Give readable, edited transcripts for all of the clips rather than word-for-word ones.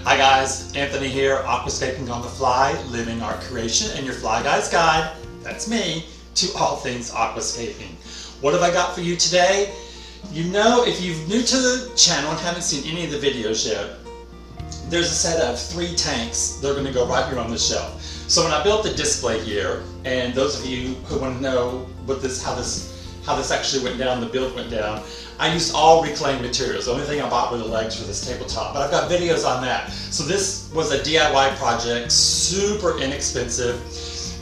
Hi guys, Anthony here, Aquascaping on the fly, living our creation and your fly guy's guide, that's me, to all things aquascaping. What have I got for you today? You know, if you're new to the channel and haven't seen any of the videos yet, there's a set of 3 tanks. They're going to go right here on the shelf. So when I built the display here, and those of you who want to know how this actually went down, the build went down, I used all reclaimed materials. The only thing I bought were the legs for this tabletop, but I've got videos on that. So this was a DIY project, super inexpensive,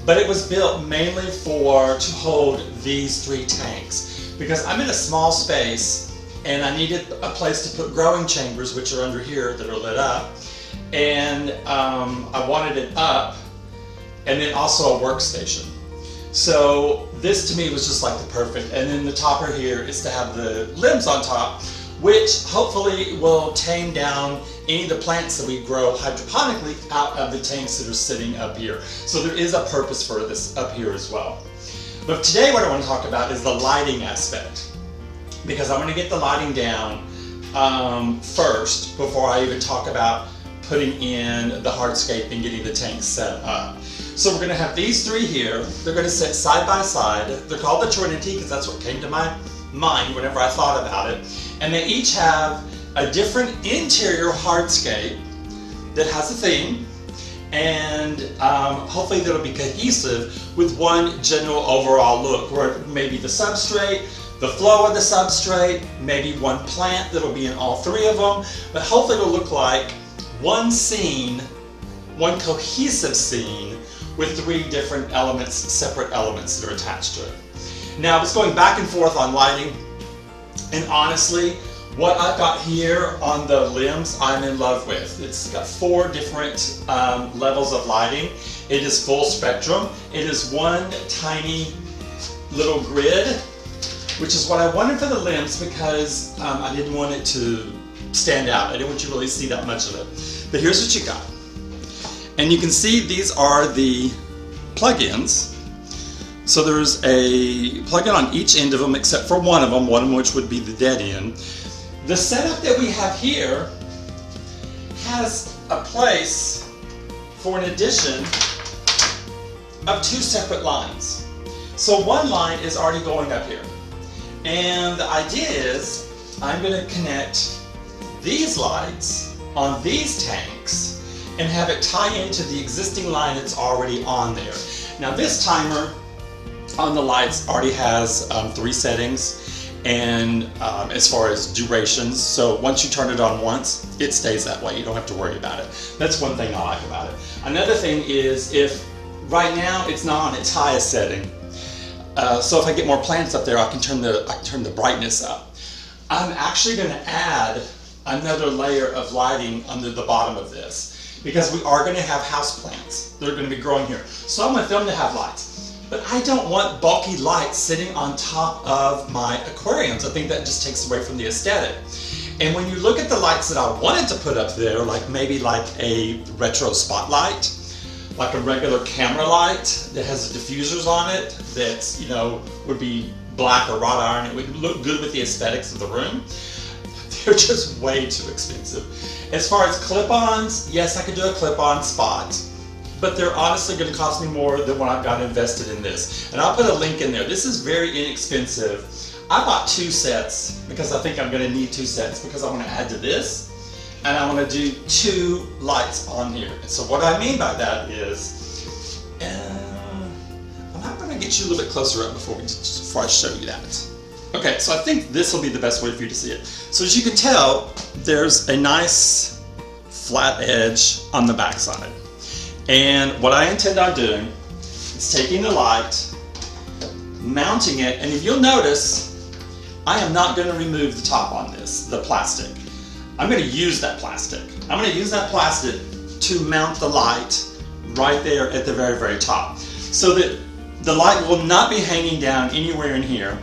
but it was built mainly to hold these 3 tanks, because I'm in a small space and I needed a place to put growing chambers, which are under here that are lit up, and I wanted it up, and then also a workstation. So this to me was just like the perfect, and then the topper here is to have the limbs on top, which hopefully will tame down any of the plants that we grow hydroponically out of the tanks that are sitting up here. So there is a purpose for this up here as well. But today what I want to talk about is the lighting aspect, because I want to get the lighting down first before I even talk about putting in the hardscape and getting the tanks set up. So we're going to have these 3 here. They're going to sit side by side. They're called the Trinity because that's what came to my mind whenever I thought about it. And they each have a different interior hardscape that has a theme, and hopefully that'll be cohesive with one general overall look, where maybe the substrate, the flow of the substrate, maybe one plant that'll be in all 3 of them, but hopefully it'll look like one scene, one cohesive scene with 3 different elements, separate elements that are attached to it. Now, it's going back and forth on lighting, and honestly, what I've got here on the limbs, I'm in love with. It's got 4 different levels of lighting. It is full spectrum. It is one tiny little grid, which is what I wanted for the limbs, because I didn't want it to stand out. I didn't want you to really see that much of it. But here's what you got. And you can see these are the plugins. So there's a plug-in on each end of them except for one of them which would be the dead end. The setup that we have here has a place for an addition of 2 separate lines. So one line is already going up here. And the idea is I'm going to connect these lights on these tanks and have it tie into the existing line that's already on there. Now this timer on the lights already has 3 settings, and as far as durations, so once you turn it on once, it stays that way. You don't have to worry about it. That's one thing I like about it. Another thing is, if right now it's not on its highest setting, so if I get more plants up there, I can turn the brightness up. I'm actually going to add another layer of lighting under the bottom of this, because we are going to have house plants that are going to be growing here. So I want them to have lights. But I don't want bulky lights sitting on top of my aquariums. I think that just takes away from the aesthetic. And when you look at the lights that I wanted to put up there, like maybe like a retro spotlight, like a regular camera light that has diffusers on it, that's, you know, would be black or wrought iron, it would look good with the aesthetics of the room. They're just way too expensive. As far as clip-ons, yes, I could do a clip-on spot, but they're honestly going to cost me more than what I've got invested in this. And I'll put a link in there. This is very inexpensive. I bought 2 sets because I think I'm going to need 2 sets, because I want to add to this, and I want to do 2 lights on here. And so what I mean by that is, I'm going to get you a little bit closer up before I show you that. Okay, so I think this will be the best way for you to see it. So as you can tell, there's a nice flat edge on the back side. And what I intend on doing is taking the light, mounting it, and if you'll notice, I am not going to remove the top on this, the plastic. I'm going to use that plastic. I'm going to use that plastic to mount the light right there at the very, very top, so that the light will not be hanging down anywhere in here,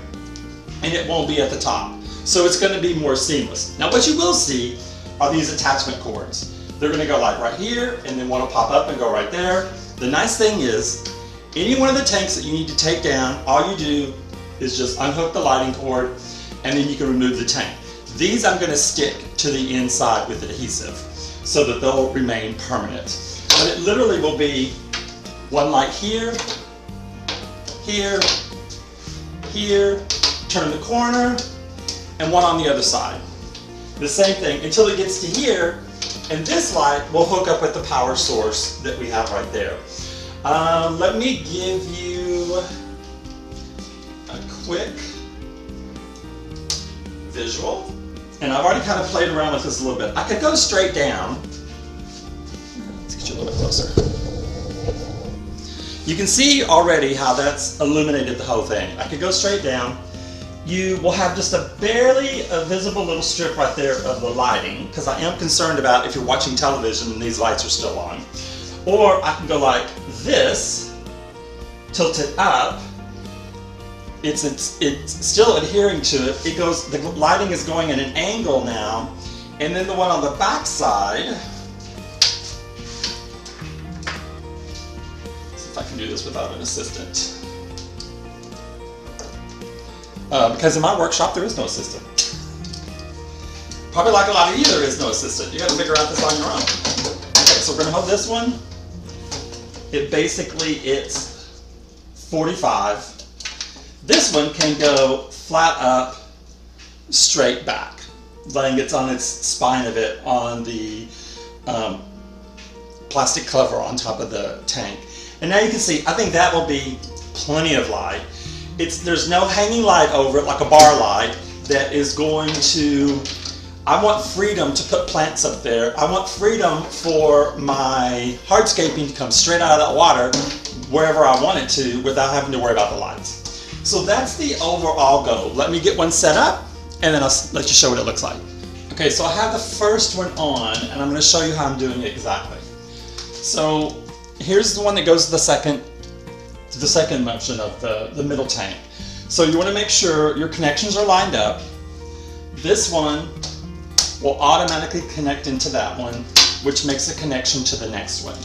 and it won't be at the top. So it's going to be more seamless. Now what you will see are these attachment cords. They're going to go like right here, and then one will pop up and go right there. The nice thing is, any one of the tanks that you need to take down, all you do is just unhook the lighting cord, and then you can remove the tank. These I'm going to stick to the inside with adhesive. so that they'll remain permanent. But it literally will be one light here, here, here, turn the corner, and one on the other side. The same thing until it gets to here, and this light will hook up with the power source that we have right there. Let me give you a quick visual. And I've already kind of played around with this a little bit. I could go straight down. Let's get you a little bit closer. You can see already how that's illuminated the whole thing. I could go straight down. You will have just a barely visible little strip right there of the lighting, because I am concerned about if you're watching television and these lights are still on. Or I can go like this, tilt it up. It's still adhering to it. It goes, the lighting is going at an angle now, and then the one on the back side. See if I can do this without an assistant. Because in my workshop there is no assistant. Probably like a lot of you, there is no assistant. You got to figure out this on your own. Okay, so we're going to hold this one. It's 45. This one can go flat up, straight back, laying it on its spine of it on the plastic cover on top of the tank. And now you can see, I think that will be plenty of light. There's no hanging light over it like a bar light that is going to, I want freedom to put plants up there. I want freedom for my hardscaping to come straight out of that water wherever I want it to without having to worry about the lights. So that's the overall goal. Let me get one set up and then I'll let you show what it looks like. Okay, so I have the first one on and I'm going to show you how I'm doing it exactly. So here's the one that goes to the second motion of the middle tank. So you want to make sure your connections are lined up. This one will automatically connect into that one, which makes a connection to the next one.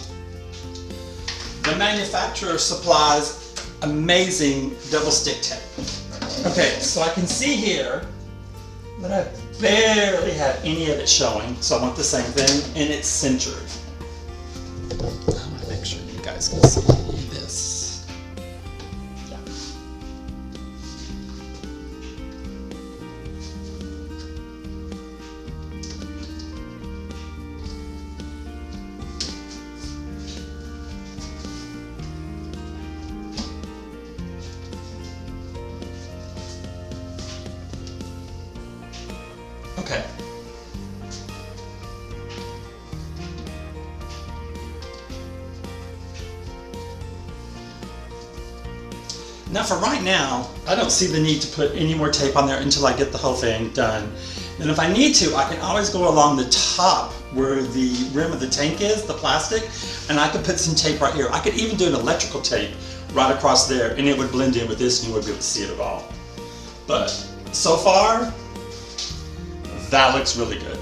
The manufacturer supplies amazing double stick tape. Okay, so I can see here that I barely have any of it showing, so I want the same thing, and it's centered. I want to make sure you guys can see this. Yeah. Okay. Now for right now, I don't see the need to put any more tape on there until I get the whole thing done. And if I need to, I can always go along the top where the rim of the tank is, the plastic, and I could put some tape right here. I could even do an electrical tape right across there and it would blend in with this and you wouldn't be able to see it at all. But so far, that looks really good.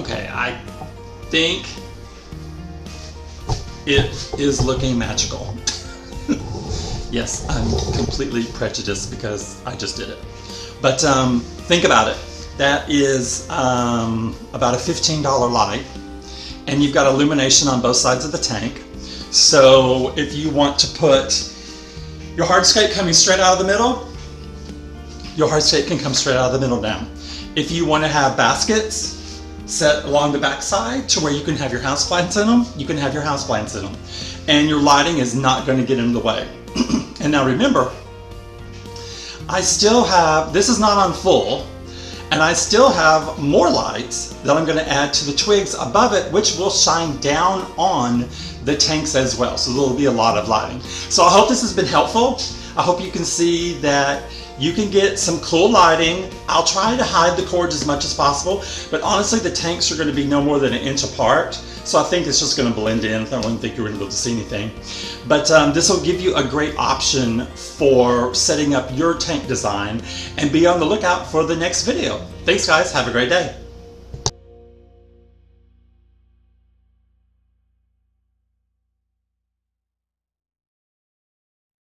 Okay, I think it is looking magical. Yes, I'm completely prejudiced because I just did it. But think about it. That is about a $15 light, and you've got illumination on both sides of the tank. So if you want to put your hardscape coming straight out of the middle, your hardscape can come straight out of the middle now. If you want to have baskets set along the back side to where you can have your houseplants in them, you can have your houseplants in them. And your lighting is not going to get in the way. And now remember, I still have, this is not on full, and I still have more lights that I'm going to add to the twigs above it, which will shine down on the tanks as well. So there'll be a lot of lighting. So I hope this has been helpful. I hope you can see that you can get some cool lighting. I'll try to hide the cords as much as possible, but honestly the tanks are going to be no more than an inch apart. So I think it's just going to blend in. I don't think you're going to be able to see anything. But this will give you a great option for setting up your tank design, and be on the lookout for the next video. Thanks guys, have a great day.